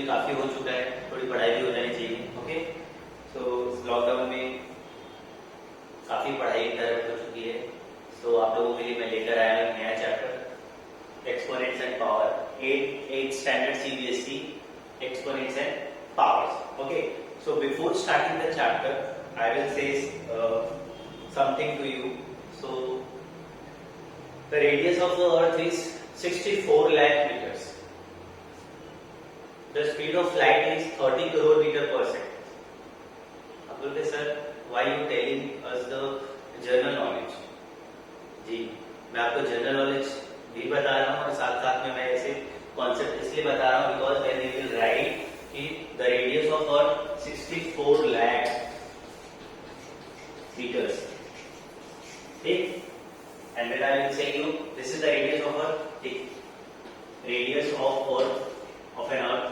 भी काफी हो चुका है, थोड़ी पढ़ाई भी हो जानी चाहिए। ओके, तो लॉकडाउन में काफी पढ़ाई इंटरप्ट हो चुकी है। तो आप लोगों के लिए मैं लेकर आया हूं नया chapter exponents and power, 8th standard CBSE exponents and powers. Okay, so before starting the chapter I will say something to you. So the radius of the earth is 64 lakh meters. The speed of light is 30 crore meter per second. अब बोलते sir why you telling us the general knowledge? जी, मैं आपको general knowledge भी बता रहा हूँ और साथ साथ में मैं ऐसे कॉन्सेप्ट इसलिए बता रहा हूँ because when we will write कि the radius of earth 64 lakh meters. ठीक, and then I will say you this is the radius of earth. ठीक, radius of earth of an earth.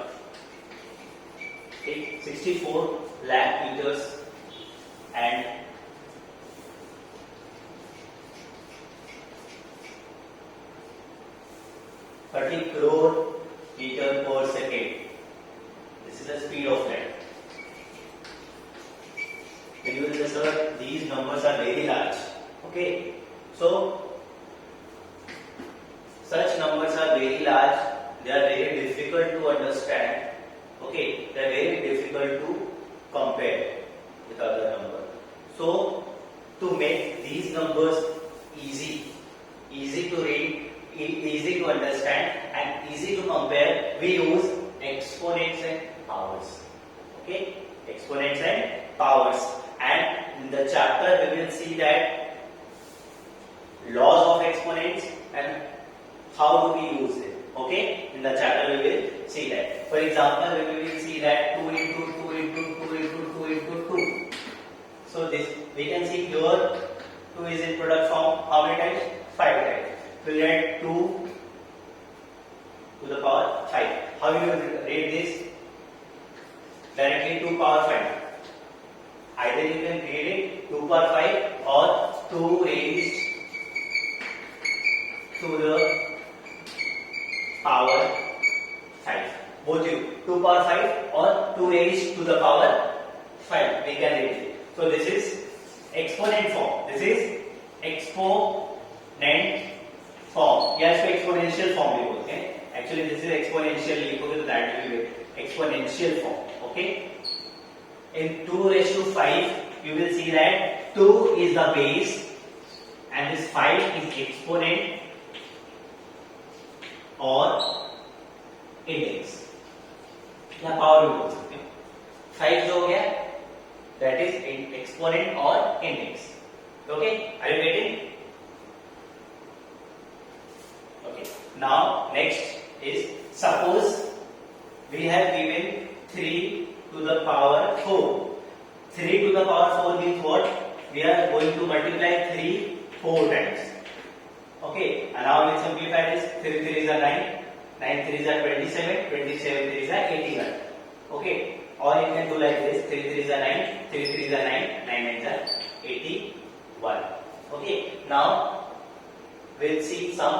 ठीक, 64 lakh meters and 30 crore meter per second. This is the speed of light. When you will say, sir, these numbers are very large. Okay, so such numbers are very large. They are very difficult to understand. Okay, they are very difficult to compare with other numbers. So to make these numbers easy to read, easy to understand and easy to compare, we use exponents and powers. Okay, exponents and powers. And in the chapter we will see that laws of exponents and how do we use it. Okay, in the chapter we will see that. For example, we will see that 2 into 2 into 2 into 2 into 2. So this we can see here 2 is in product form how many times? 5 times. We'll write 2 to the power 5. How you will read this? Directly 2 power 5. Either you can read it 2 power 5 or 2 raised to the power 5. Both you 2 power 5 or 2 raised to the power 5. We can read it. So this is exponent form. This is exponent form. या इसको exponential form भी बोलते हैं. Actually this is exponential लिखोगे तो that will be exponential form. Okay. In 2 raised to 5 you will see that 2 is the base and this 5 is exponent or index या power भी बोल सकते हैं. 5 जो हो गया that is exponent or index. Okay, are you getting? Okay, now next is suppose we have given 3 to the power 4. 3 to the power 4 means what? We are going to multiply 3 4 times. Okay, and now we simplify this. 3 3 is 9, 9 3 is 27, 27 3 is 81. Okay, or you can do like this. 3 3 is 9, 3 3 is 9, 9 9 is 81. Okay, now we'll see some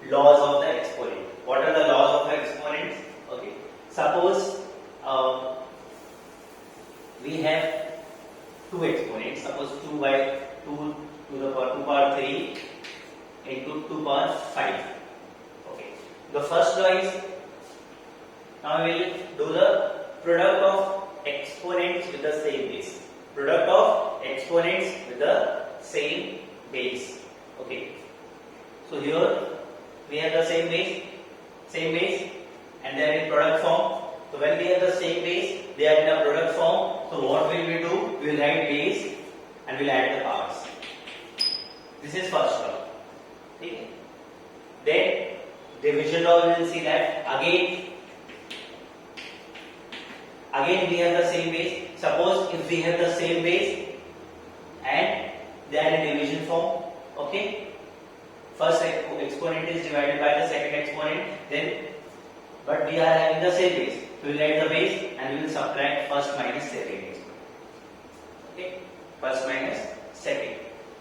laws of the exponent. What are the laws of the exponents? Okay, suppose we have two exponents. Suppose 2 by 2 to the power 2 power 3 into 2 power 5. Okay, the first law is, now we will do the product of exponents with the same base. Product of exponents with the same base. Okay, so here we have the same base and they are in product form. So when we have the same base, they are in a product form. So what will we do? We will write base and we will add the powers. This is first law. Okay. Then division law, we will see that again we have the same base. Suppose if we have the same base and they are in division form. Okay. First exponent is divided by the second exponent, then but we are having the same base. We will add the base and we will subtract first minus second exponent. Okay, first minus second.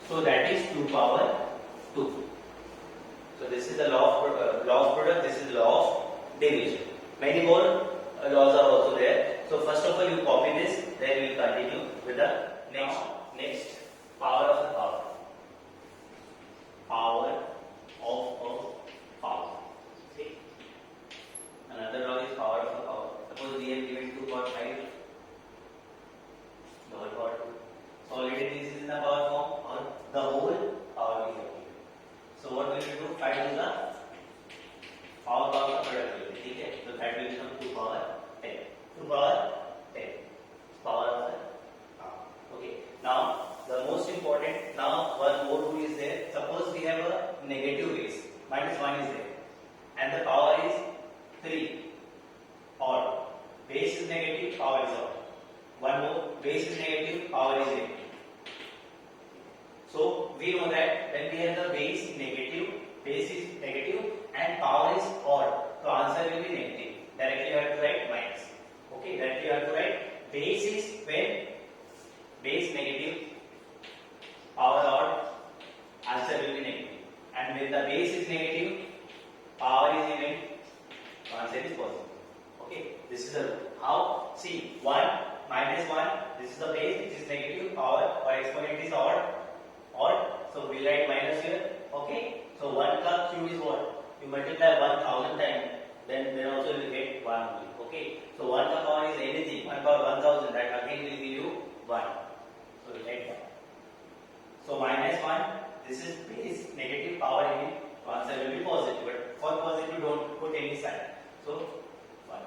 So that is 2 power 2. So this is the law of product. This is law of division. Many more laws are also there. So first of all, you copy this, then we will continue with the next power of the power. Power of a power. Okay. Another law is power of a power. Suppose we have given 2 power 5, double power 2. So already this is in the power form, or the whole power we have given. So what we will do? Find the power of the product. Okay. So that will become 2 power 10. 2 power 10. Power of the power. Okay. Now the most important, now one more rule is there. Suppose we have a negative base, minus 1 is there, and the power is 3, odd. Base is negative, power is odd. One more, base is negative, power is negative. So we know that when we have the base is negative and power is odd, so answer will be negative. Directly you have to write minus. Okay, directly you have to write base is when base negative, power odd, answer will be negative. And when the base is negative, power is even, answer is positive. Okay, this is the rule. How? See, 1 minus 1, this is the base, which is negative, power or exponent is odd. So we write minus here. Okay, so 1 ka cube is what? You multiply 1000 times, then also you will get 1 only. Okay, so 1 ka power is anything, 1 power 1000, that again will give you 1. So we write 1. So minus 1, this is base, negative, power again, so answer will be positive, but for positive don't put any sign. So 1.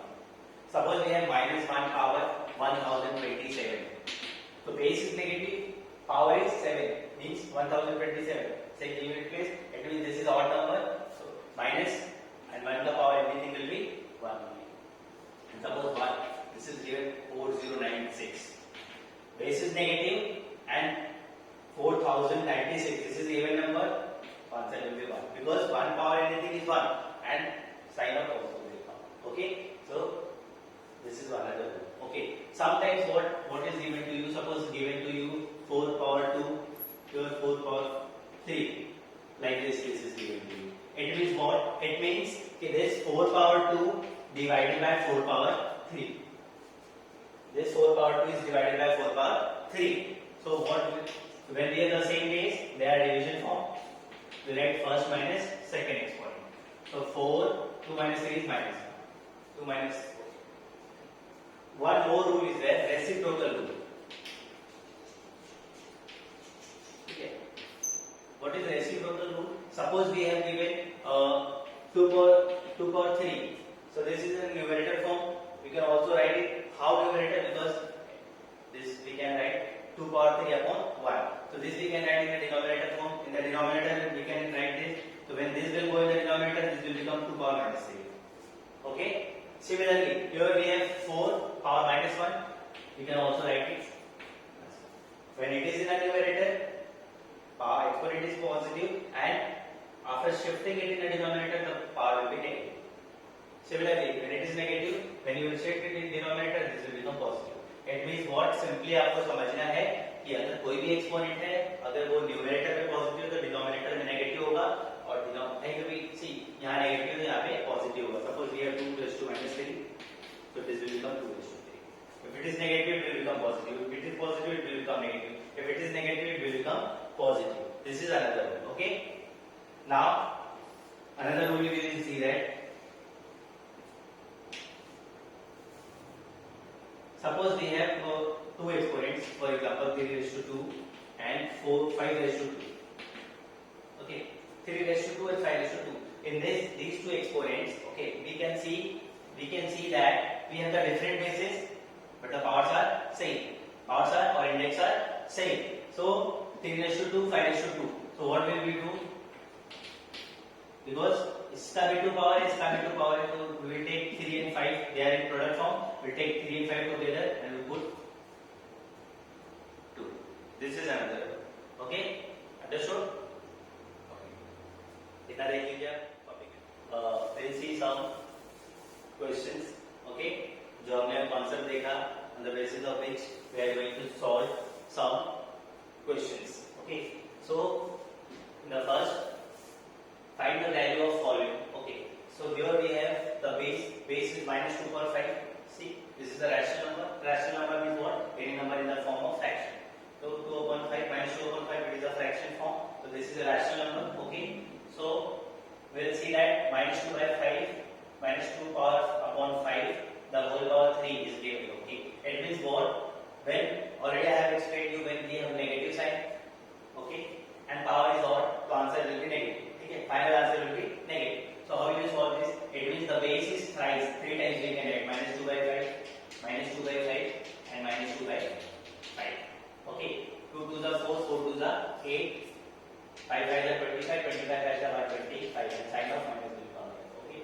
Suppose we have minus 1 power 1027. So base is negative, power is 7, means 1027. Say give it place, it means this is odd number, so minus and 1 the power everything will be 1 only. And suppose 1, this is given 4096. Base is negative and 4096, this is even number, answer will be 1. Because 1 power anything is 1 and sign of also will come. Okay, so this is another rule. Okay, sometimes what is given to you, suppose given to you 4 power 2, here 4 power 3, like this is given to you. It means what? It means this 4 power 2 divided by 4 power 3. This 4 power 2 is divided by 4 power 3. So what? When we have the same base, they are division form. We write first minus second exponent. So 4, 2 minus 3 is minus 1. 2 minus 4. One more rule is there, reciprocal rule. Okay. What is reciprocal rule? Suppose we have given 2 power 3. So this is in numerator form. We can also write it how numerator, because this we can write 2 power 3 upon 1. So this we can write in the denominator form. In the denominator we can write this. So when this will go in the denominator, this will become 2 power minus 3. Okay. Similarly, here we have 4 power minus 1. We can also write it. When it is in a numerator, power exponent is positive, and after shifting it in the denominator, the power will be negative. Similarly, when it is negative, when you will shift it in denominator, this will become positive. It means what? Simply आपको समझना है कि अगर कोई भी exponent है, अगर वो न्यूमरेटर में पॉजिटिव तो डिनोमिनेटर में नेगेटिव होगा, और डिनोमिनेटर भी सी यहाँ नेगेटिव है, यहाँ पे पॉजिटिव होगा. Suppose we have 2 raised to minus 3, so this will become 2 raised to 3. If it is negative, it will become positive. If it is positive, it will become negative. If it is negative, it will become positive. This is another rule. Okay. Now another rule we will see that. Suppose we have 2 exponents, for example 3 raised to 2 and 5 raised to 2. Okay, 3 raised to 2 and 5 raised to 2. In these 2 exponents, okay, we can see that we have the different bases, but the powers are same. Powers are or index are same. So 3 raised to 2, 5 raised to 2. So what will we do? Because इसका भी 2 power है, इसका भी 2 power है, तो we will take 3 and 5, they are in product form. We will take 3 and 5 together and we put 2. This is another one. Okay, understood? Okay. इतना देख लीजिए आप. We'll see some questions. Okay, जो हमने concept देखा, on the basis of which we are going to solve some questions. Okay, so in the first, find the value of volume. Okay, so here we have the base is is minus 2 power 5. See, this is a rational number. Rational number means what? Any number in the form of fraction. So 2 upon 5 minus 2 upon 5, it is a fraction form. So this is a rational number. Okay. So we'll see that minus 2 by 5 minus 2 power upon 5 the whole power 3 is given. Okay. It means what? When already I have explained you when we have negative sign. Okay. And power is odd, so answer will be negative. Okay. Final answer will be negative. So how you solve this? It means the base is thrice, 3 times we can write minus 2 by 5, minus 2 by 5 and minus 2 by 5. Okay. 2 to the 4, 4 to the 8, 5 by the 25, 25 by the 125 and sign of minus will come here. Okay.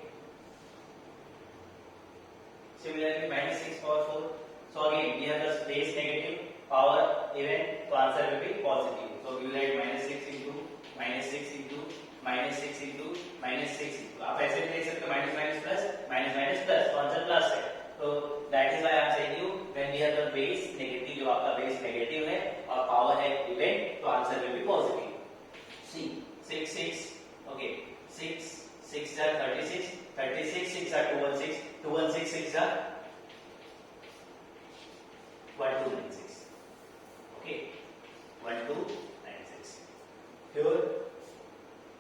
Similarly minus 6 power 4. So again we have the base negative, power even, so answer will be positive. So we will write minus 6 into minus 6 into minus 6 into minus 6 into, आप ऐसे भी देख सकते हो minus minus plus minus minus plus, तो answer plus है. तो that is why I am saying you when we have the base negative, जो आपका base negative है और power है even, तो answer will be positive. See 6 6, okay 6 6 are 36, 36 6 are 216, 216 6 are 1296. Okay, 1296. Here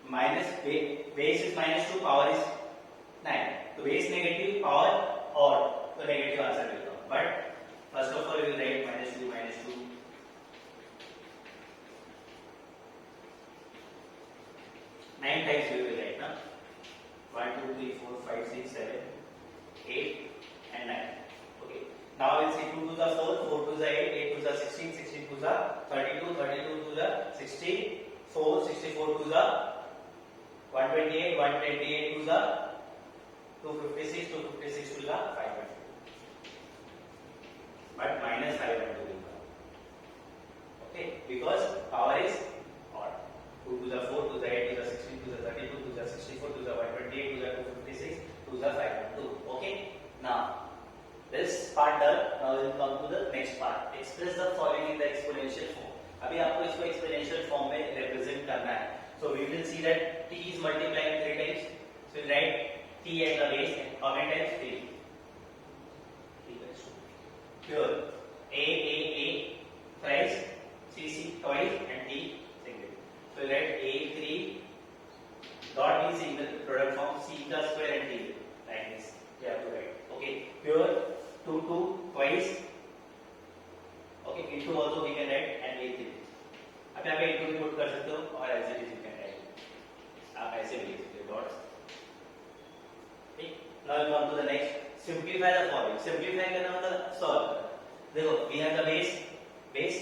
minus base is minus 2, power is 9. So base negative, power odd, so negative answer will come. But first of all we will write minus 2 minus 2. 9 times we will write now. 1 2 3 4 5 6 7 8 and 9. Okay. Now we'll see 2 to the 4, 4 to the 8, 8 to the 16, 16 to the 32, 32 to the 64, 64 to the 128, 128 to the 256, 256 to the 500. But minus 500 will come. Okay, because power is odd. 2 to the 4 to the 8 to the 16 to the 32 to the 64 to the 128 to the 256 to the 502. Okay, now this part done. Now we will come to the next part. Express the following in the exponential form. अभी आपको इसको exponential form में represent करना है. So we will see that t is multiplying 3 times. So we write t at the base. How many times? 3. Here a thrice, c twice and t single. So we write a3 dot b single product form c the square and t like this. You have to write. Okay. Here 2 2 twice. Okay. Into also we can write and a3. अब यहाँ पे into भी put कर सकते हो और ऐसे भी you can write. आप ऐसे भी लिख सकते हो dots. ठीक. Now we come to the next. Simplify the following. Simplify करना मतलब solve. देखो we have the base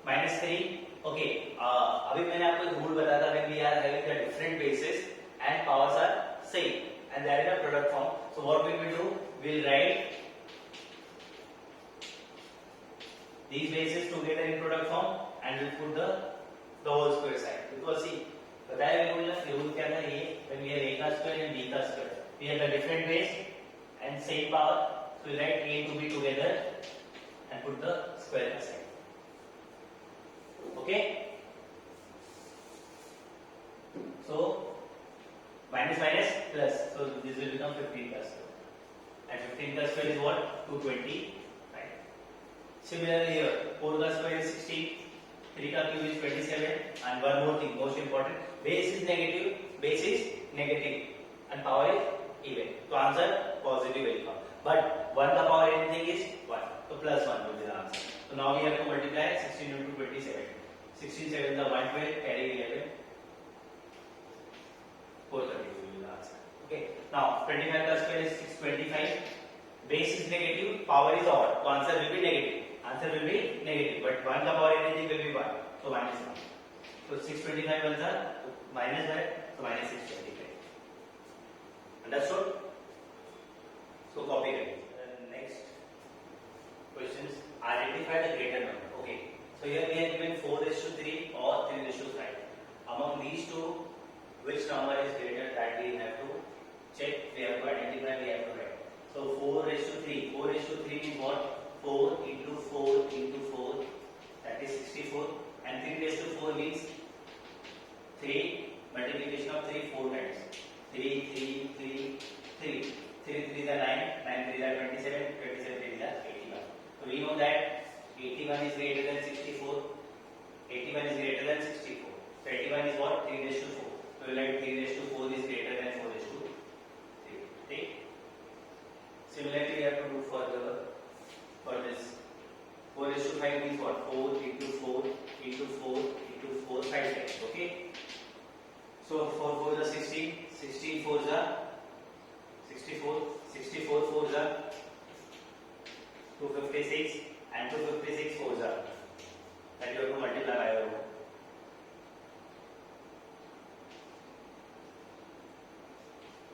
minus 3. Okay. अभी मैंने आपको एक rule बताया था when we are having the different bases and powers are same and there is a product form. So what we will do? We will write these bases together in product form and we will put the whole square side. Because see, बताया rule क्या था ये when we have a का square and b का square. We have a different base and same power. So we write a to b together and put the square aside. Okay. So minus minus plus. So this will become 15 plus 2. And 15 plus 12 is what? 225. Similarly here, 4 plus 12 is 16. 3 ka cube is 27. And one more thing, most important. Base is negative and power is even. So answer positive will come. But 1 the power anything is 1. So plus 1 will be the answer. So now we have to multiply 16 into 27. 16 7 the 112 carry 11. 430 will be the answer. Okay. Now 25 plus 12 is 625. Base is negative, power is odd. So answer will be negative. Answer will be negative. But 1 the power anything will be 1. So minus 1. So 625 ones are minus 1. So minus 625. Understood? So copy it. Next questions. Identify the greater number. Okay. So here we have given 4:3 or 3:5. Among these two, which number is greater, that we have to check. We have to identify. We have to write. So 4:3. 4:3 means what? 4 into 4 into 4. That is 64. And 3:4 means 3 multiplication of 3 4 times. 3 3 3 3. 3 3 is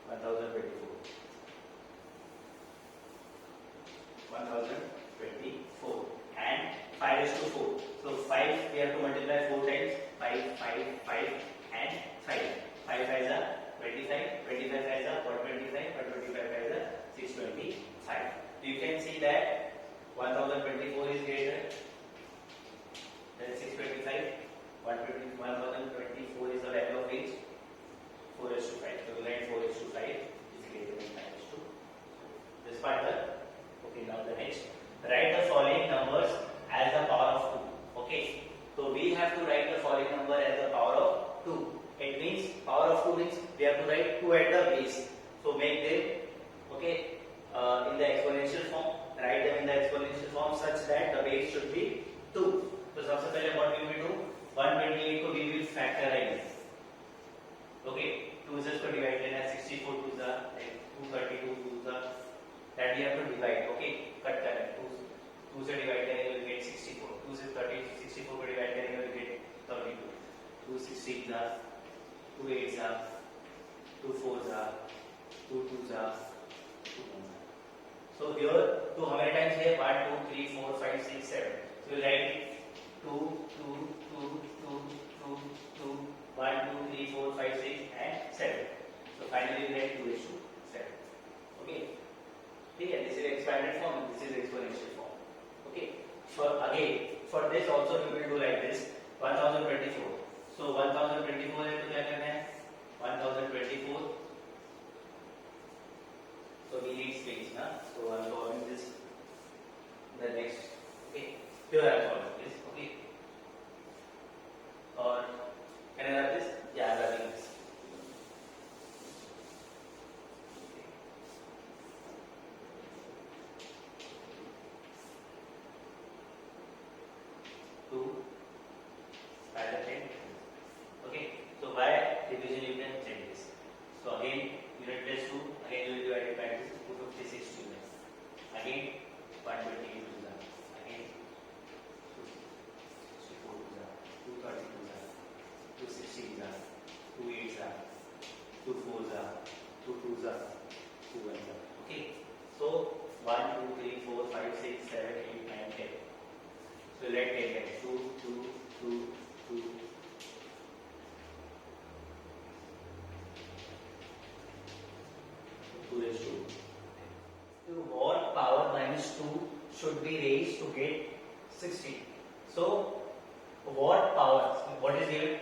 1024. 1024 and 5 is to 4. So 5 we have to multiply 4 times. 5, 5, 5 and 5. 5 5 is 25. 25 5 is 125. 125 5 is 625. You can see that 1024 is greater than 625. 1024 is the value of which 4 is to 5. So we write 4 is to 5 is greater than 5 is to 4. This part done. Okay, now the next. Write the following numbers as the power of 2. Okay, so we have to write the following number as the power of 2. It means power of 2 means we have to write 2 at the base. So make them okay in the exponential form. Write them in the exponential form such that the base should be 2. So सबसे पहले what we will do? 128 को we will factorize. Okay, 2 से इसको divide करना है. 64 2 जा 232 2 जा that we have to divide. Okay, cut करना है. 2 से divide करेंगे we will get 64. 2 से 64 को divide करेंगे we will get 32. 2 16 जा 2 8 जा 2 4 जा 2 2 जा 2 1 जा. So here 2 how many times here? 1 2 3 4 5 6 7. So we will write 2 2 2 2 2 2 1 2 3 4 5 6 and 7. So finally we get 2 is to 7. Okay. Okay, this is expanded form and this is exponential form. Okay. For this also we will do like this. 1024. So 1024 है तो क्या करना है? 1024. So we need space, na? So I am solving this. The next. Okay. Here I am solving this. Okay. Or can I write this? Yeah, I am writing this. Two by the 10. Okay. So by division you can check this. So again unit place 2. Again you will divide it by 2. 256 units. Again 128 to the. Again 264 to the. 230 to the. 260 to the. 28 to the. 24 to the. 22 to the. 21 to the. Okay. So 1 2 3 4 5 6 7 8 9 10. So let take it 2 2 2 2 2 raised to 2. To what power minus 2 should be raised to get 60? So what power? What is given?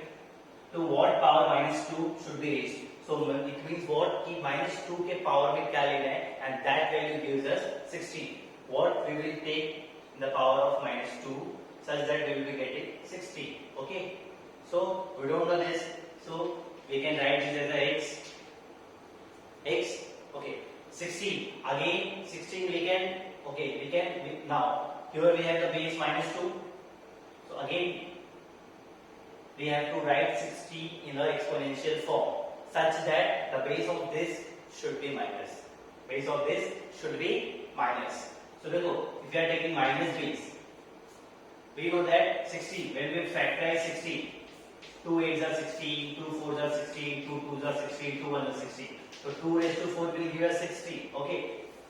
To what power minus 2 should be raised? So it means what? कि minus 2 के power में क्या लेना है? And that value gives us 60. What we will take in the power of minus 2 such that we will be getting 60. Okay. So we don't know this. So we can write this as a x. X. Okay. 60. Again 16 we can. Okay. Now here we have the base minus 2. So again we have to write 60 in the exponential form such that the base of this should be minus. Base of this should be minus. So देखो, if you are taking minus base, we know that 60, when we factorize 60, 2 8s are 16, 2 4s are 16, 2 2s are 16, 2 1s are 16. So 2 raised to 4 will give us 60. Okay,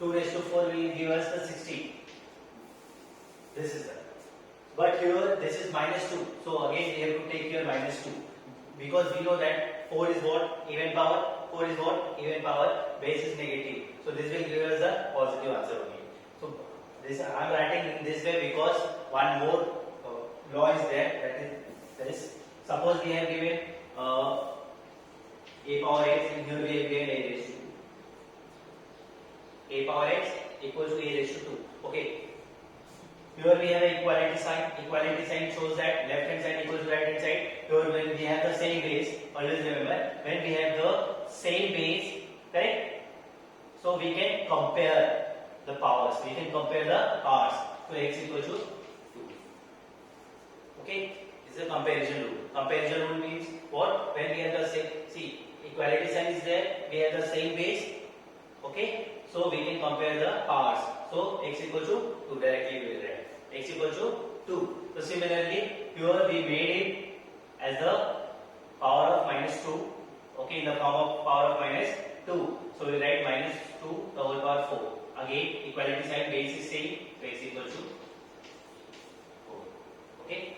2 raised to 4 will give us the 60. This is that. But here this is minus 2. So again we have to take here minus 2. Because we know that 4 is what? Even power. 4 is what? Even power. Base is negative. So this will give us the positive answer only. So this I am writing in this way because one more law is there. That is this. Suppose we have given a power x and here we have given a raised to 2. A power x equals to a raised to 2. Okay. Here we have an equality sign. Equality sign shows that left hand side equals to right hand side. Here when we have the same base, always remember when we have the same base, correct? So we can compare the powers. We can compare the powers. So x equals to 2. Okay, this is a comparison rule. Comparison rule means what? When we have the same, see, equality sign is there. We have the same base. Okay, so we can compare the powers. So x equals to 2 directly we will write. X equals to 2. So similarly, here we made it as the power of minus 2. Okay, in the form of power of minus 2. So we write minus 2 the whole power 4. Again equality sign, base is same, base equal to 4. Okay.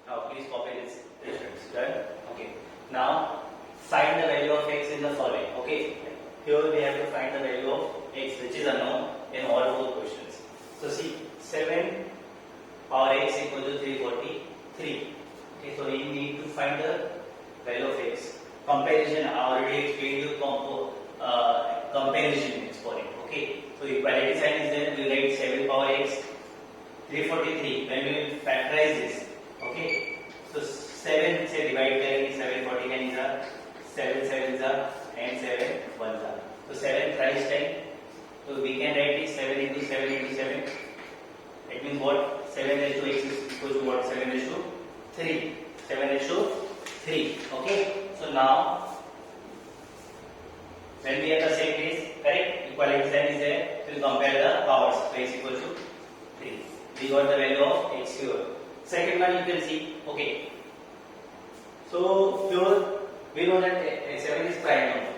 Now please copy this questions. Done. Okay. Now find the value of x in the following. Okay. Here we have to find the value of x which is unknown in all four questions. So see, 7 power x equal to 343. Okay, so we need to find the value of x. Comparison, I already explained you comparison exponent. Okay, so equality sign is there. We write 7 power x 343. When we will factorize this, okay, so 7 से divide करेंगे, 749 is 7 7 and 7 1 are. So 7 thrice time. So we can write it 7 into 7 into 7. It means what? 7 raised to x is equal to what? 7 raised to 3. 7 raised to 3. Okay. So now when we have the same base, correct? Equality sign is there. We'll compare the powers. Base equal to 3. We got the value of x here. Second one you can see. Okay. So here we know that 7 is prime number.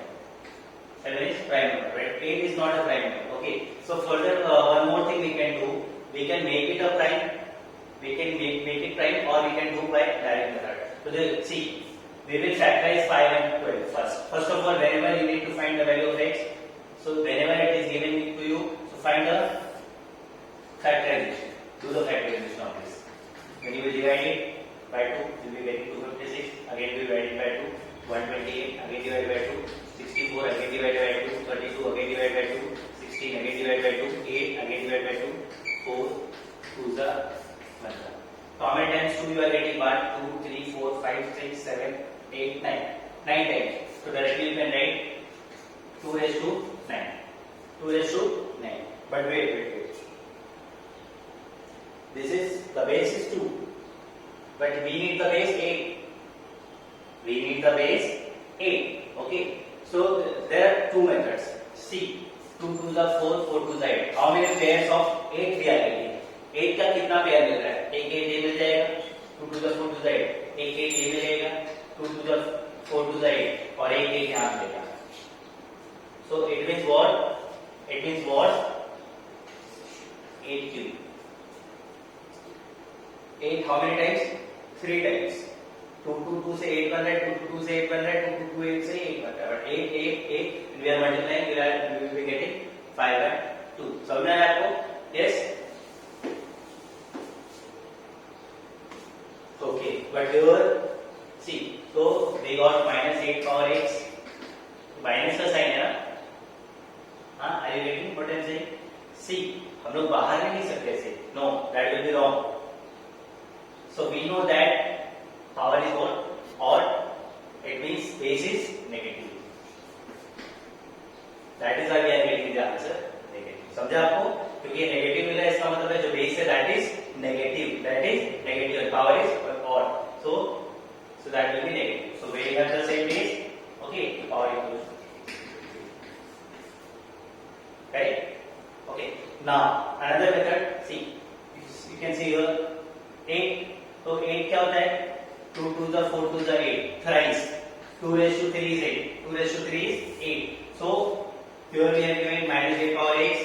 7 is prime number, right? 8 is not a prime number. Okay. So further, one more thing we can do. We can make it a prime. We can make it prime, or we can do by direct method. So see, we will factorize 5 and 12 first. First of all, whenever you need to find the value of x, so whenever it is given to you, so find the factorization. Do the factorization of this. When you will divide it by 2, you will be getting 256. Again, we divide it by 2, 128. Again divided by 2, 64. Again divided by 2, 32. Again divided by 2, 16. Again divided by 2, 8. Again divided by 2, 4. 2 is 1. So how many times 2 you are getting? 1, 2, 3, 4, 5, 6, 7, 8, 9. 9 times. So directly you can write 2 raised to 9. 2 raised to 9. But wait. This is, the base is 2. But we need the base 8. We need the base 8. Okay. So there are two methods. See, 2 to the 4, 4 to the 8. How many pairs of 8 we are getting? 8 का कितना pair मिल रहा है? एक 8 ये मिल जाएगा, 2 to the 4 to the 8. एक 8 ये मिलेगा, 2 to the 4 to the 8, और एक 8 यहाँ मिलेगा. So it means what? It means what? 8 cube. 8 how many times? 3 times. 2 to 2 से 8 बन रहा है, 2 to 2 से 8 बन रहा है, 2 to 2 8 से 8 बन रहा है. But 8 8 8 we are multiplying, we will be getting 5 and 2. समझ में आया आपको? Yes. Okay, but here see, so we got minus 8 power x. Minus का साइन है ना? हाँ, are you getting what I'm saying? See, हम लोग बाहर नहीं लिख सकते ऐसे. No, that will be wrong. So we know that power is what? Odd. It means base is negative. That is why we are getting the answer negative. समझा आपको? क्योंकि ये नेगेटिव मिला है, इसका मतलब है जो बेस है that is negative. That is negative. And power is odd. So that will be negative. So we have the same base. Okay, power equals. Right? Okay. Now another method. See, you can see here 8. तो 8 क्या होता है? 2 to the 4 to the 8 thrice. 2 raised to 3 is 8. 2 raised to 3 is 8. So here we have given minus 8 power x.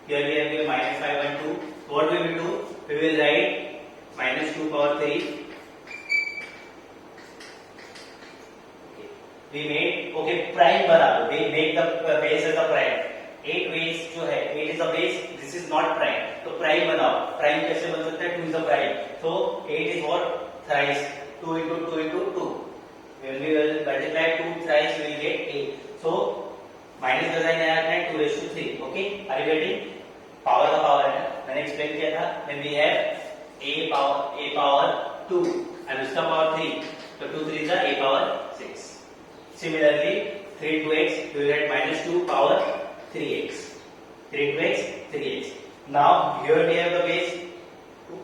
Here we have given minus 5 and 2. So what we will do? We will write minus 2 power 3. Okay. We made prime बना दो. We make the base as a prime. 8 base जो है 8 is a base. This is not prime. तो prime बनाओ. Prime कैसे बन सकता है? 2 is a prime. So 8 is what? Thrice. 2 into 2 into 2. When we will multiply 2 thrice, we will get 8. So minus का sign आया है 2 raised to 3. Okay? Are you getting? Power का power है. मैंने explain किया था. When we have a power 2 and उसका power 3. So 2 3 is a power 6. Similarly, 3 into x, we will get minus 2 power 3x. 3 into x, 3x. Now here we have the base 2.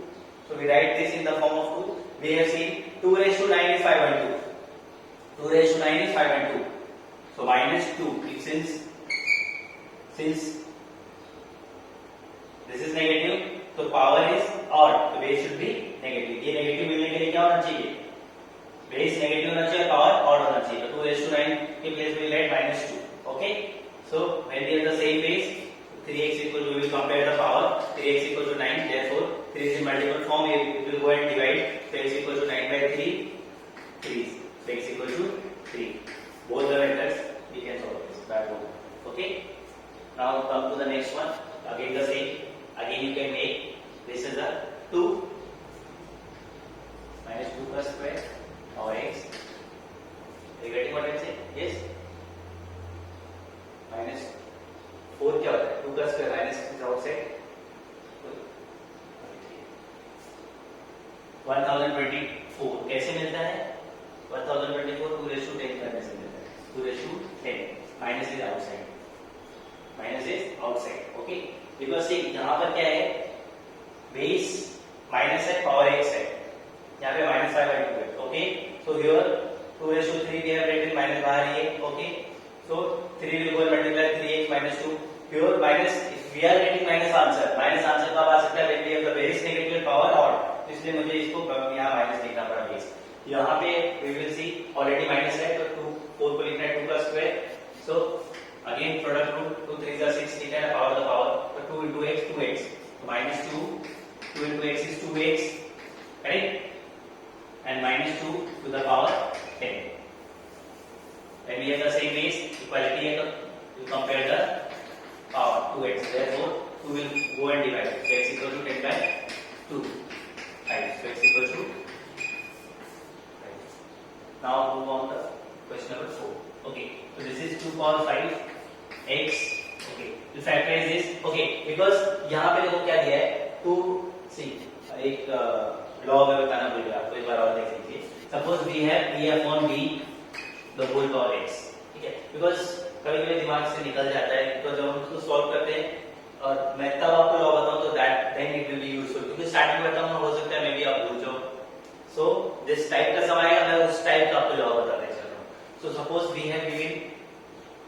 So we write this in the form of 2. We have seen 2 raised to 9 is 5 and 2. 2 raised to 9 is 5 and 2. So minus 2. Since this is negative, so power is odd. So base should be negative. ये negative मिलने के लिए क्या होना चाहिए? Base negative होना चाहिए, power odd होना चाहिए. तो 2 raised to 9 के place we will write minus 2. Okay, so when we have the same base, 3x equal to, we will compare the power, 3x equal to 9, therefore 3 is in multiple form, it will go and divide, so x equal to 9 by 3, 3, so x equal to 3. Both the methods we can solve this, that one. Okay, now come to the next one, again the same, again you can make, this is a 2 minus 2 plus square power x. Are you getting what I am saying? Yes. Minus 4 क्या होता है? 2 का square minus is outside 1024 कैसे मिलता है? 1024 2 raise to 10 करने से मिलता है, 2 raise to 10 minus is outside. Okay, because see यहाँ पर क्या है, बेस माइनस है, पावर x है, यहाँ पे माइनस 5 by 2 है. Okay, so here 2 raise to 3 we have written minus बाहर ही है. Okay, so 3 will go and multiply 3x minus 2. Here minus, if we are getting minus answer कब आ सकता है? When we have the base negative power odd. तो इसलिए मुझे इसको यहाँ माइनस लिखना पड़ा base. यहाँ पे we will see already minus है, तो 2 4 को लिखना है 2 का square. So again product rule 2 3 is 6 लिखना है power the power. तो 2 into x 2x. So minus 2 into x is 2x, correct? And minus 2 to the power 10. When we have the same base, equality है, तो you compare the power 2x. Therefore 2 will go and divide. So x equal to 10 by 2. 5. So x equal to 5. Now move on to question number 4. Okay. So this is 2 power 5 x. Okay. To factorize this. Okay. Because यहाँ पे देखो क्या दिया है? 2 see एक law में बताना भूल गया आपको, एक बार और देख लीजिए. Suppose we have a upon b the whole power x. ठीक है, बिकॉज कभी कभी दिमाग से निकल जाता है, तो जब हम उसको सॉल्व करते हैं और मैं तब आपको लॉ बताऊं तो that then it will be useful, क्योंकि स्टार्टिंग में बताऊंगा हो सकता है मे बी आप भूल जाओ. सो दिस टाइप का सम आएगा, मैं उस टाइप का आपको लॉ बताने चल रहा हूं. So suppose we have given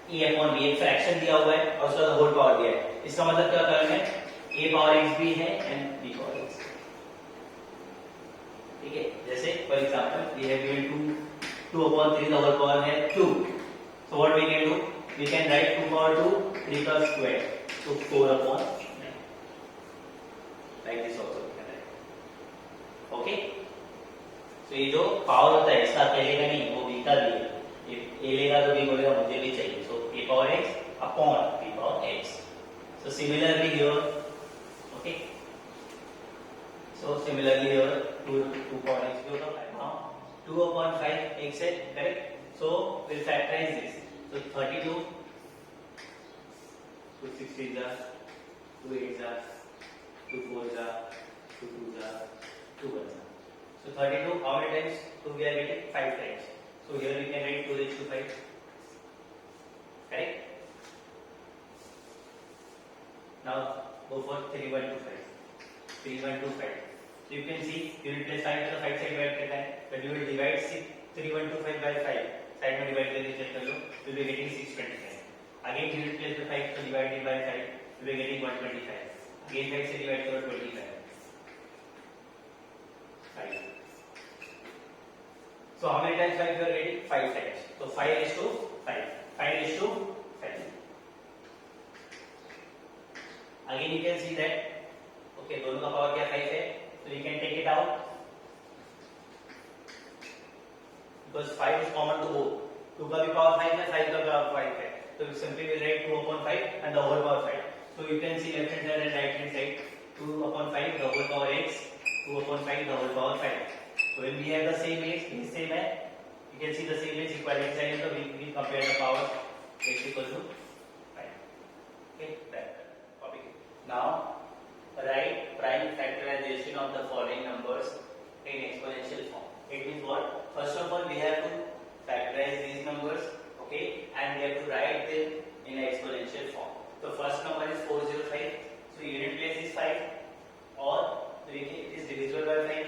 e upon b, एक फ्रैक्शन दिया हुआ है और उसका होल पावर दिया है. इसका मतलब क्या करना है, a पावर x भी है एंड b पावर x. ठीक है, जैसे for example we have given 2 upon 3 the whole power है 2. So what we can do? We can write 2 power 2 3 का square. So 4 upon 9. Like this also we can write. Okay? So ये जो power होता है इसका क्या लेगा नहीं, वो b का लेगा. a लेगा तो b बोलेगा मुझे भी चाहिए. So a power x upon b power x. So similarly here, okay? So similarly here 2 power x भी होगा. Now 2 upon 5 x है, correct? So we'll factorize this. So 32, 2 6 are, 2 8 are, 2 4 are, 2 2 are, 2 1 are. So 32, how many times? So we are getting 5 times. So here we can write 2 raised to 5, correct? Now go for 3 1 2 5, 3 1 2 5. So you can see you will place 5 to the 5 side by that time, but you will divide 3125 by 5. Side में divide करके check कर लो, you will be getting 625. Again you will place the 5 to divide it by 5, you will be getting 125. Again 5 से divide करो 25. 5. So how many times 5 you are getting? 5 times. So 5 is to 5. 5 is to 5. Again you can see that okay दोनों का power क्या 5 है, so you can take it out because 5 is common to both. 2 का भी power 5 है, 5 का भी power 5 है, so we simply will write 2 upon 5 and the whole power 5. So you can see left hand side and right hand side, 2 upon 5 the whole power x, 2 upon 5 the whole power 5. So when we have the same base, this same है, you can see the same base equality sign, so we compare the power x equal to 5. Okay, that topic. Now write prime factorization of the following numbers in exponential form. It means what? First of all, we have to factorize these numbers, okay, and we have to write them in exponential form. So first number is 405. So unit place is 5, or it is divisible by 5,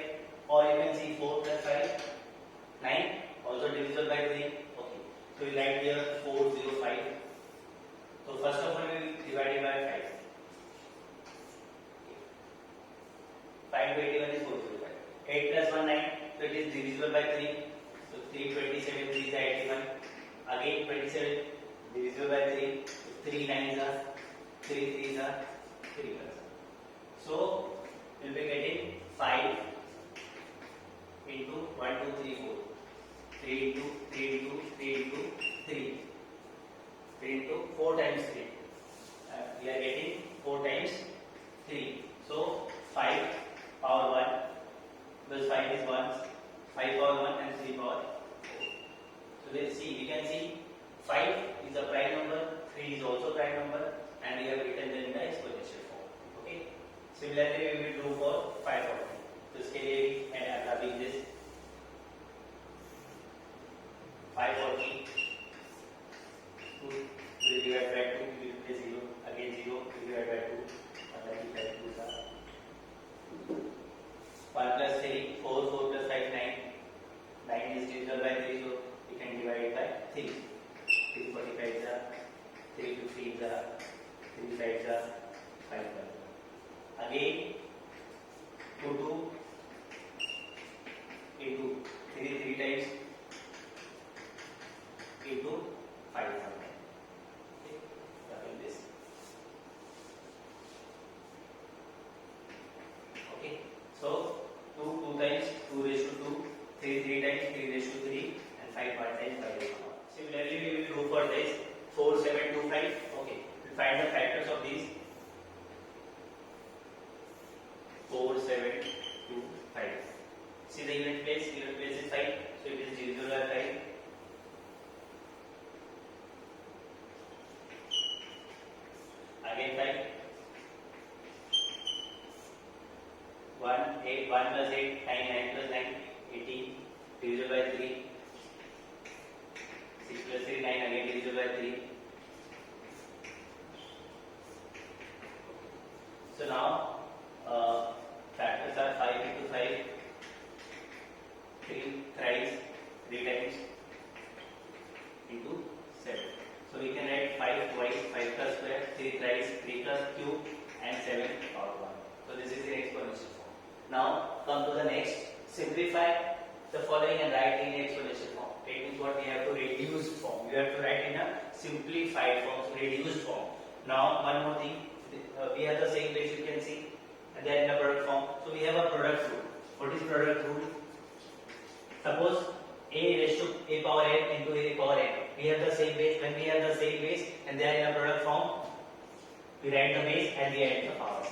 or you can see 4 plus 5, 9, also divisible by 3. Okay. So we write here 405. So first of all, we will divide it by 5. 5 to 81 is 405. 8 plus 1 9. So it is divisible by 3. So 3 27 3 is 81. Again 27. divisible by 3. 3 9s are 3 3s are 3 plus. So we'll be getting 5 into 1 2 3 4. 3 into 3 into 3 into 3. 3 into 4 times 3. We are getting 4 times 3. So 5 power 1 because 5 is 1. 5 power 1 and 3 power 4. So let's see, we can see 5 is a prime number, 3 is also prime number, and we have written them in the exponential form. Okay. Similarly, we will do for 540. So इसके लिए and having this 540 2 will divide by 2 will be 0 again 0 will divide by 2 and that is 2 is 1 plus 3 4 4 plus 5 9 9 is divisible by 3 so we can divide it by 3 345 is 350 is 35 is 5 again 2 2 into 3 3 times into 5 okay, double this. Okay, so 2 2 times 2 raised to 2, 3 3 times 3 raised to 3, and 5 1 times 5 raised to 1. Similarly, we will do for this 4 7 2 5. Okay, we find the factors of these 4 7 2 5. See the unit place is 5, so it is divisible by 5. Again 5. 1 8 1 plus 8 9 9 plus 9 18 divisible by 3. 6 plus 3 9 again divisible by 3. So now factors are 5 into 5 3 thrice 3 times into 7. So we can write 5 twice 5 plus square 3 thrice 3 plus cube and 7 power 1. So this is the exponential form. Now come to the next. Simplify the following and write in exponential form. It means what we have to reduce form. We have to write in a simplified form, so reduced form. Now one more thing. We have the same base you can see, and they are in the product form. So we have a product rule. What is product rule? Suppose a raised to a power n into a power n. We have the same base. When we have the same base and they are in a product form, we write the base and we add the powers.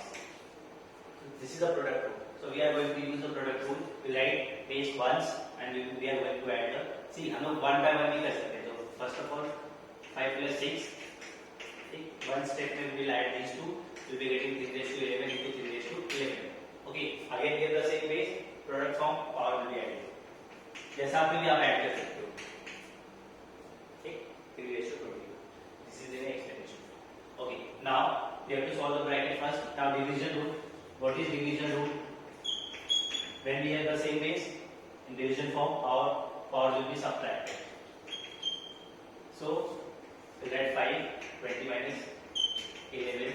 This is the product rule. So we are going to use the product rule. We write base once and we are going to add the. See, हम लोग one by one भी कर सकते हैं. So first of all, 5 plus 6. One step we will add these two. We'll be getting 3 raised to 11 into 3 raised to 11. Okay. Again we have the same base. Product form power will be added. जैसा आप भी आप add कर सकते हो. ठीक, 3 raised to 20. This is the explanation. Okay. Now we have to solve the bracket first. Now division rule. What is division rule? When we have the same base in division form, our powers will be subtracted. So we write 5 20 minus 11.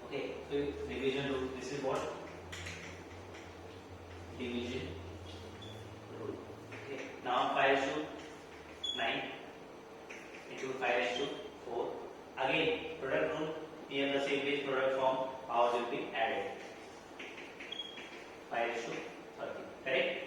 Okay. So division rule. This is what division rule. Okay. Now 5 to 9 into 5 to 4. Again, product rule. We have the same base product form. Powers will be added. 5 to 30. Correct?